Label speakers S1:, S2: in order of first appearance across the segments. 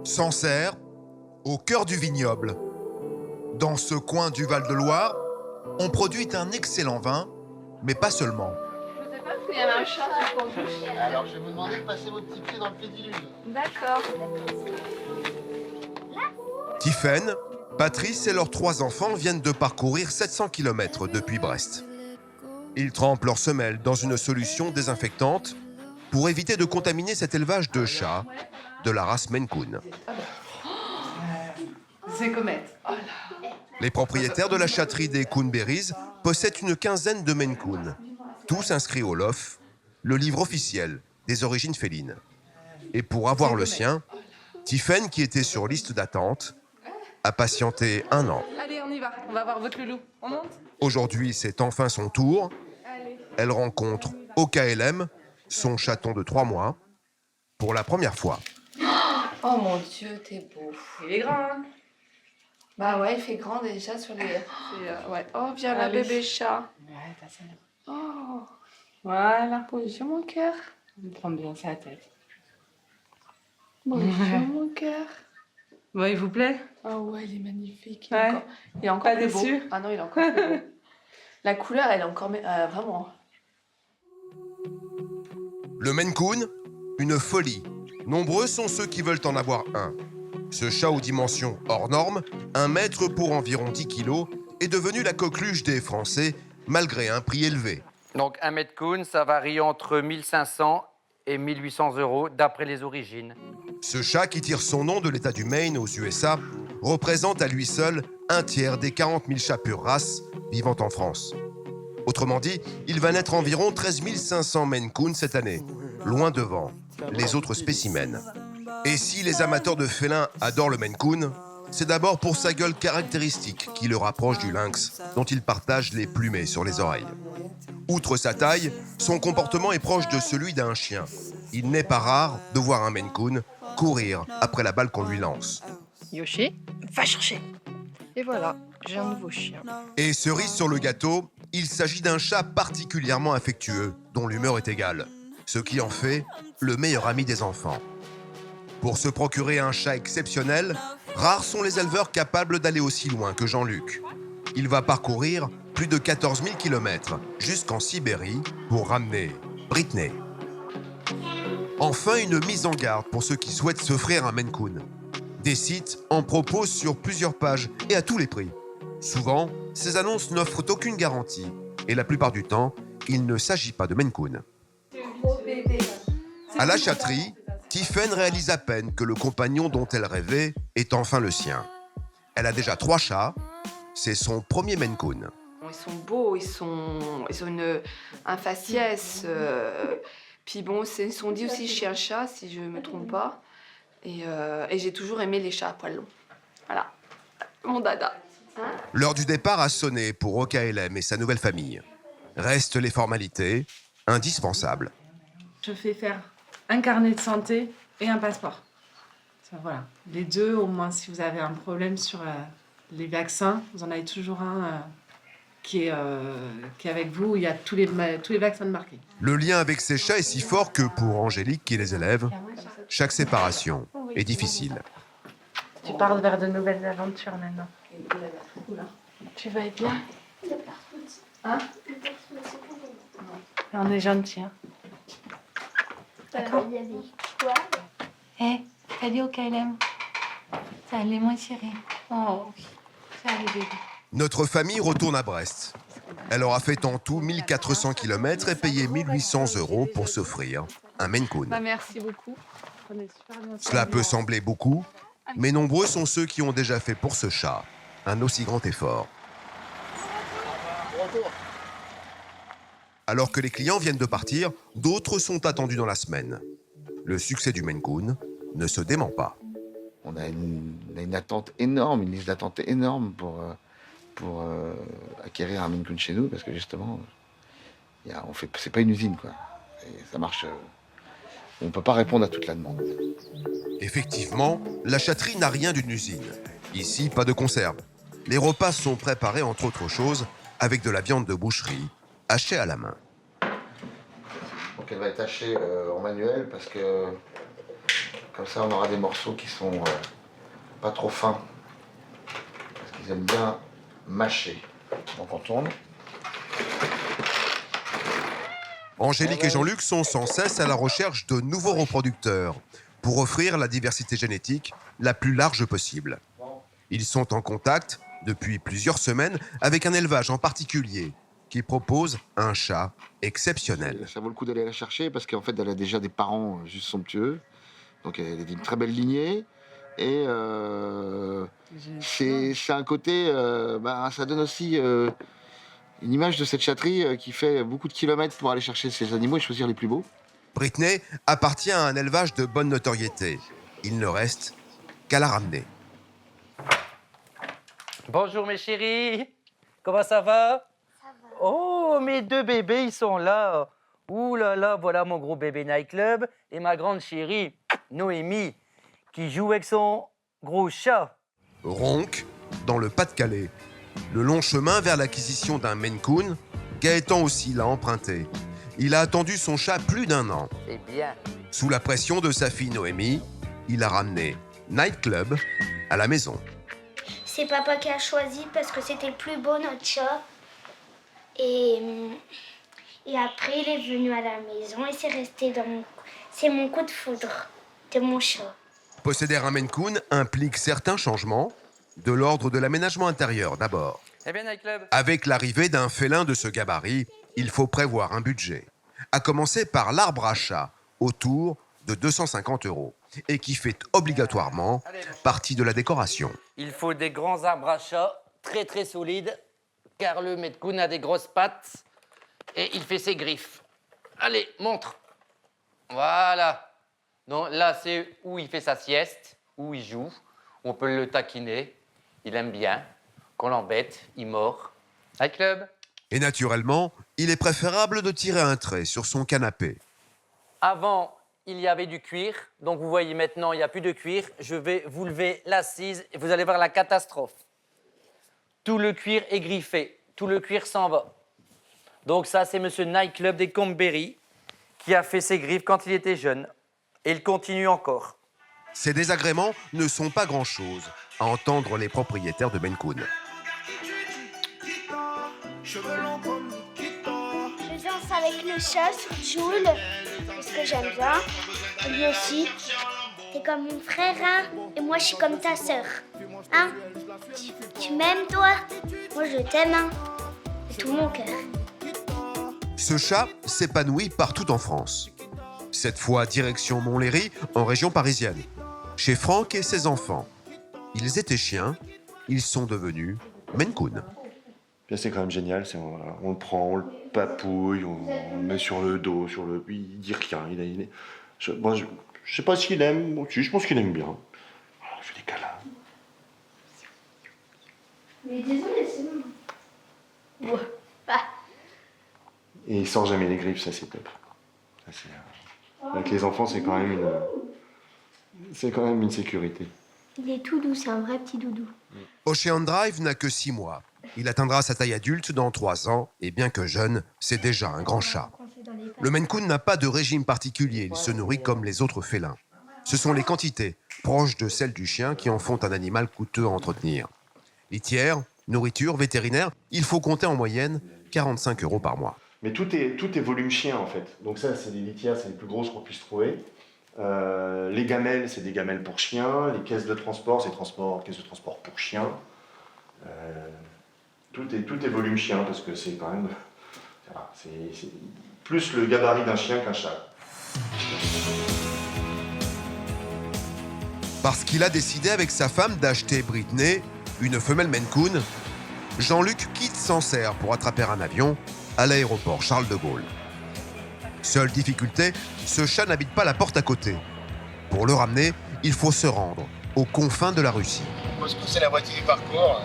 S1: Sancerre, au cœur du vignoble. Dans ce coin du Val-de-Loire, on produit un excellent vin, mais pas seulement.
S2: Je ne sais pas s'il y avait un chat sur le bouche.
S3: Alors je vais vous demander de passer votre petit pied dans le pédiluve.
S2: D'accord.
S1: Tiphaine, Patrice et leurs 3 enfants viennent de parcourir 700 km depuis Brest. Ils trempent leurs semelles dans une solution désinfectante pour éviter de contaminer cet élevage de chats de la race Maine Coon.
S4: C'est comète. Oh
S1: Les propriétaires de la chatterie des Coonberries possèdent une quinzaine de Maine Coon, tous inscrits au LOF, le livre officiel des origines félines. Et pour avoir le sien, Tiphaine, qui était sur liste d'attente, a patienté 1 an.
S4: Allez, on y va. On va voir votre loulou. On monte?
S1: Aujourd'hui, c'est enfin son tour.
S4: Allez.
S1: Elle rencontre OKLM, son chaton de 3 mois, pour la première fois.
S2: Oh mon Dieu, t'es beau.
S4: Il est grand, hein?
S2: Bah ouais, il fait grand déjà sur les...
S4: Ouais.
S2: Oh, viens là,
S4: Allez.
S2: bébé chat.
S4: Ouais, t'as ça.
S2: Oh,
S4: Voilà.
S2: bonjour mon cœur.
S4: On prend bien sa tête.
S2: Bonjour mon cœur.
S4: Bon, il vous plaît?
S2: Oh ouais, il est magnifique.
S4: Ouais.
S2: Il est encore
S4: Pas
S2: plus beau.
S4: déçu?
S2: Ah non, il est encore plus beau. La couleur, elle est encore... vraiment.
S1: Le Maine Coon, une folie. Nombreux sont ceux qui veulent en avoir un. Ce chat aux dimensions hors normes, 1 mètre pour environ 10 kilos, est devenu la coqueluche des Français, malgré un prix élevé.
S5: Donc un Maine Coon, ça varie entre 1500 et 1800 euros d'après les origines.
S1: Ce chat, qui tire son nom de l'État du Maine aux USA, représente à lui seul 1/3 des 40 000 chats pure race vivant en France. Autrement dit, il va naître environ 13 500 Maine Coon cette année, loin devant les autres spécimens. Et si les amateurs de félins adorent le Maine Coon, c'est d'abord pour sa gueule caractéristique qui le rapproche du lynx, dont il partage les plumées sur les oreilles. Outre sa taille, son comportement est proche de celui d'un chien. Il n'est pas rare de voir un Maine Coon courir après la balle qu'on lui lance.
S6: Yoshi, va chercher. Et voilà, j'ai un nouveau chien.
S1: Et cerise sur le gâteau, il s'agit d'un chat particulièrement affectueux, dont l'humeur est égale, ce qui en fait le meilleur ami des enfants. Pour se procurer un chat exceptionnel, rares sont les éleveurs capables d'aller aussi loin que Jean-Luc. Il va parcourir plus de 14 000 km jusqu'en Sibérie pour ramener Britney. Enfin, une mise en garde pour ceux qui souhaitent s'offrir un Maine Coon. Des sites en proposent sur plusieurs pages et à tous les prix. Souvent, ces annonces n'offrent aucune garantie et la plupart du temps, il ne s'agit pas de Maine Coon. À la chatterie, Tiphaine réalise à peine que le compagnon dont elle rêvait est enfin le sien. Elle a déjà 3 chats, c'est son premier Maine Coon.
S2: Ils sont beaux, ils ont un faciès. Puis bon, ils sont dit aussi chien-chat, si je ne me trompe pas. Et j'ai toujours aimé les chats à poils longs. Voilà, mon dada. Hein?
S1: L'heure du départ a sonné pour OKLM et sa nouvelle famille. Restent les formalités, indispensables.
S4: Je fais faire un carnet de santé et un passeport. Ça, voilà. Les deux, au moins, si vous avez un problème sur les vaccins, vous en avez toujours un qui est avec vous. Il y a tous les vaccins de marqués.
S1: Le lien avec ces chats est si fort que pour Angélique qui les élève, chaque séparation est difficile.
S4: Tu pars vers de nouvelles aventures maintenant.
S2: Tu vas être bien? Hein?
S4: On est gentils, hein.
S7: D'accord.
S6: Eh, salut au KLM. Salut mon chéri. Oh, oui. Salut bébé.
S1: Notre famille retourne à Brest. Elle aura fait en tout 1400 km et payé 1800 euros pour s'offrir un Maine Coon.
S2: Bah, merci beaucoup.
S1: Cela peut sembler beaucoup, mais nombreux sont ceux qui ont déjà fait pour ce chat un aussi grand effort. Alors que les clients viennent de partir, d'autres sont attendus dans la semaine. Le succès du Maine Coon ne se dément pas.
S3: On a une attente énorme, une liste d'attente énorme pour acquérir un Maine Coon chez nous, parce que justement, c'est pas une usine, quoi. Et ça marche. On ne peut pas répondre à toute la demande.
S1: Effectivement, la chatterie n'a rien d'une usine. Ici, pas de conserve. Les repas sont préparés, entre autres choses, avec de la viande de boucherie, hachée à la main.
S3: Donc elle va être hachée en manuel parce que Comme ça, on aura des morceaux qui sont pas trop fins. Parce qu'ils aiment bien mâcher. Donc on tourne.
S1: Angélique et Jean-Luc sont sans cesse à la recherche de nouveaux reproducteurs pour offrir la diversité génétique la plus large possible. Ils sont en contact depuis plusieurs semaines avec un élevage en particulier qui propose un chat exceptionnel.
S3: Ça vaut le coup d'aller la chercher parce qu'en fait, elle a déjà des parents juste somptueux. Donc elle est d'une très belle lignée. Et c'est un côté, ça donne aussi une image de cette chatterie qui fait beaucoup de kilomètres pour aller chercher ces animaux et choisir les plus beaux.
S1: Britney appartient à un élevage de bonne notoriété. Il ne reste qu'à la ramener.
S5: Bonjour mes chéris, comment ça va? Oh, mes deux bébés, ils sont là. Ouh là là, voilà mon gros bébé nightclub et ma grande chérie, Noémie, qui joue avec son gros chat.
S1: Ronque, dans le Pas-de-Calais. Le long chemin vers l'acquisition d'un Maine Coon, Gaëtan aussi l'a emprunté. Il a attendu son chat plus d'1 an.
S5: C'est bien.
S1: Sous la pression de sa fille Noémie, il a ramené Nightclub à la maison.
S7: C'est papa qui a choisi parce que c'était le plus beau, notre chat. Et après, il est venu à la maison et c'est resté dans mon... C'est mon coup de foudre de mon chat.
S1: Posséder un Maine Coon implique certains changements, de l'ordre de l'aménagement intérieur d'abord.
S5: Eh bien, Nightclub.
S1: Avec l'arrivée d'un félin de ce gabarit, il faut prévoir un budget. À commencer par l'arbre à chat, autour de 250 € et qui fait obligatoirement partie de la décoration.
S5: Il faut des grands arbres à chat, très très solides, car le Maine Coon a des grosses pattes et il fait ses griffes. Allez, montre. Voilà. Donc là, c'est où il fait sa sieste, où il joue. On peut le taquiner. Il aime bien. Qu'on l'embête, il mord. Nightclub.
S1: Et naturellement, il est préférable de tirer un trait sur son canapé.
S5: Avant, il y avait du cuir. Donc vous voyez maintenant, il n'y a plus de cuir. Je vais vous lever l'assise et vous allez voir la catastrophe. Tout le cuir est griffé. Tout le cuir s'en va. Donc ça, c'est monsieur Nightclub des Comberry qui a fait ses griffes quand il était jeune. Et il continue encore.
S1: Ces désagréments ne sont pas grand-chose à entendre les propriétaires de Maine Coon.
S7: Je danse avec le chat sur Jules, parce que j'aime bien. Et lui aussi. T'es comme mon frère, hein, et moi je suis comme ta sœur. Hein? Tu m'aimes, toi? Moi je t'aime, hein, de tout mon cœur.
S1: Ce chat s'épanouit partout en France. Cette fois, direction Montlhéry, en région parisienne. Chez Franck et ses enfants. Ils étaient chiens, ils sont devenus Maine Coon.
S8: C'est quand même génial, voilà, on le prend, on le papouille, on le met sur le dos, il dit rien. Je sais pas s'il aime, moi aussi, je pense qu'il aime bien. Voilà, je fais des câlins.
S7: Mais désolé, c'est bon. Ouais. Ah.
S8: Et il sort jamais les griffes, ça c'est top. Avec les enfants, c'est quand même une sécurité.
S7: Il est tout doux, c'est un vrai petit doudou.
S1: Ocean Drive n'a que 6 mois. Il atteindra sa taille adulte dans 3 ans, et bien que jeune, c'est déjà un grand chat. Le Maine Coon n'a pas de régime particulier, il se nourrit comme les autres félins. Ce sont les quantités, proches de celles du chien, qui en font un animal coûteux à entretenir. Litière, nourriture, vétérinaire, il faut compter en moyenne 45 € par mois.
S8: Mais tout est volume chien en fait. Donc ça, c'est des litières, c'est les plus grosses qu'on puisse trouver. Les gamelles, c'est des gamelles pour chiens. Les caisses de transport, c'est caisses de transport pour chiens. Tout est volume chien parce que c'est quand même... Voilà, c'est plus le gabarit d'un chien qu'un chat.
S1: Parce qu'il a décidé avec sa femme d'acheter Britney, une femelle Maine Coon, Jean-Luc quitte Sancerre pour attraper un avion à l'aéroport Charles de Gaulle. Seule difficulté, ce chat n'habite pas la porte à côté. Pour le ramener, il faut se rendre aux confins de la Russie.
S3: Moscou, c'est la moitié du parcours.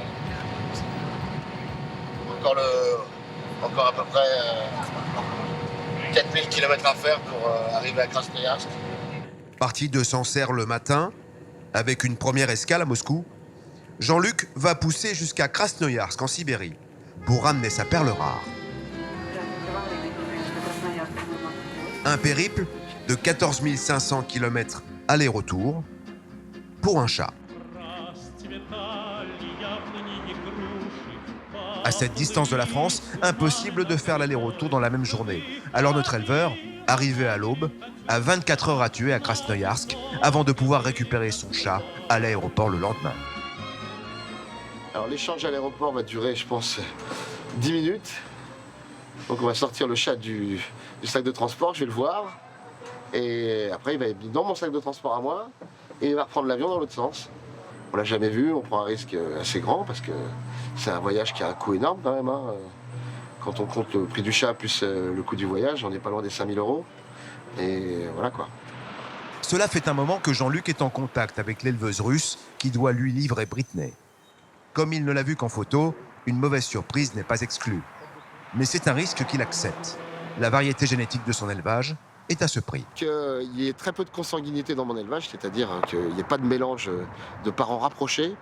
S3: Encore à peu près 4000 km à faire pour arriver à Krasnoïarsk.
S1: Parti de Sancerre le matin, avec une première escale à Moscou, Jean-Luc va pousser jusqu'à Krasnoïarsk en Sibérie pour ramener sa perle rare. Un périple de 14 500 km aller-retour pour un chat. À cette distance de la France, impossible de faire l'aller-retour dans la même journée. Alors notre éleveur, arrivé à l'aube, a 24 heures à tuer à Krasnoïarsk avant de pouvoir récupérer son chat à l'aéroport le lendemain.
S3: Alors l'échange à l'aéroport va durer, je pense, 10 minutes. Donc on va sortir le chat du sac de transport, je vais le voir. Et après il va être dans mon sac de transport à moi et il va reprendre l'avion dans l'autre sens. On l'a jamais vu, on prend un risque assez grand parce que c'est un voyage qui a un coût énorme quand même. Hein. Quand on compte le prix du chat plus le coût du voyage, on n'est pas loin des 5 000 €. Et voilà quoi.
S1: Cela fait un moment que Jean-Luc est en contact avec l'éleveuse russe qui doit lui livrer Britney. Comme il ne l'a vu qu'en photo, une mauvaise surprise n'est pas exclue. Mais c'est un risque qu'il accepte. La variété génétique de son élevage est à ce prix.
S3: Qu'il y ait très peu de consanguinité dans mon élevage, c'est-à-dire qu'il n'y ait pas de mélange de parents rapprochés,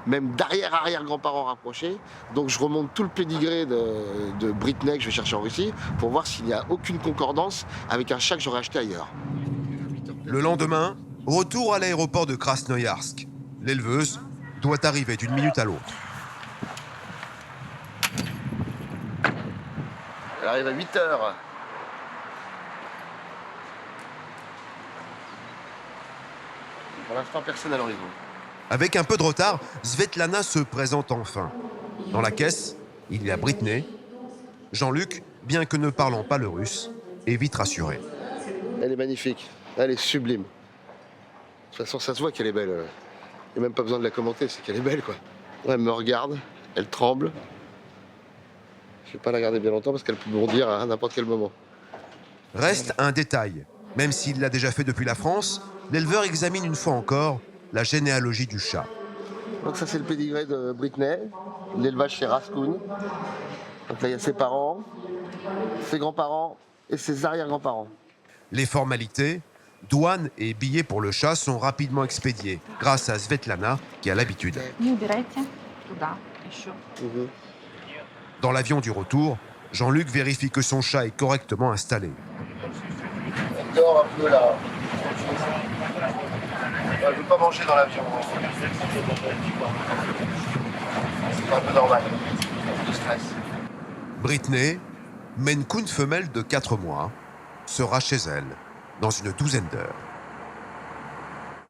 S3: même d'arrière-arrière-grands-parents rapprochés. Donc je remonte tout le pédigré de Britney que je vais chercher en Russie pour voir s'il n'y a aucune concordance avec un chat que j'aurais acheté ailleurs.
S1: Le lendemain, retour à l'aéroport de Krasnoïarsk. L'éleveuse doit arriver d'une minute à l'autre.
S3: Elle arrive à 8 heures. Pour l'instant, personne à l'horizon.
S1: Avec un peu de retard, Svetlana se présente enfin. Dans la caisse, il y a Britney. Jean-Luc, bien que ne parlant pas le russe, est vite rassuré.
S3: Elle est magnifique, elle est sublime. De toute façon, ça se voit qu'elle est belle. Il n'y a même pas besoin de la commenter, c'est qu'elle est belle, quoi. Elle me regarde, elle tremble. Je ne vais pas la garder bien longtemps parce qu'elle peut bondir à n'importe quel moment.
S1: Reste un détail. Même s'il l'a déjà fait depuis la France, l'éleveur examine une fois encore la généalogie du chat.
S3: Donc ça, c'est le pédigré de Britney. L'élevage, c'est Rascoon. Donc là, il y a ses parents, ses grands-parents et ses arrière-grands-parents.
S1: Les formalités, douane et billets pour le chat sont rapidement expédiés grâce à Svetlana qui a l'habitude. Dans l'avion du retour, Jean-Luc vérifie que son chat est correctement installé.
S3: Elle dort un peu là. Elle ne veut pas manger dans l'avion. C'est un peu normal. Du stress.
S1: Britney, Maine Coon femelle de 4 mois, sera chez elle dans une douzaine d'heures.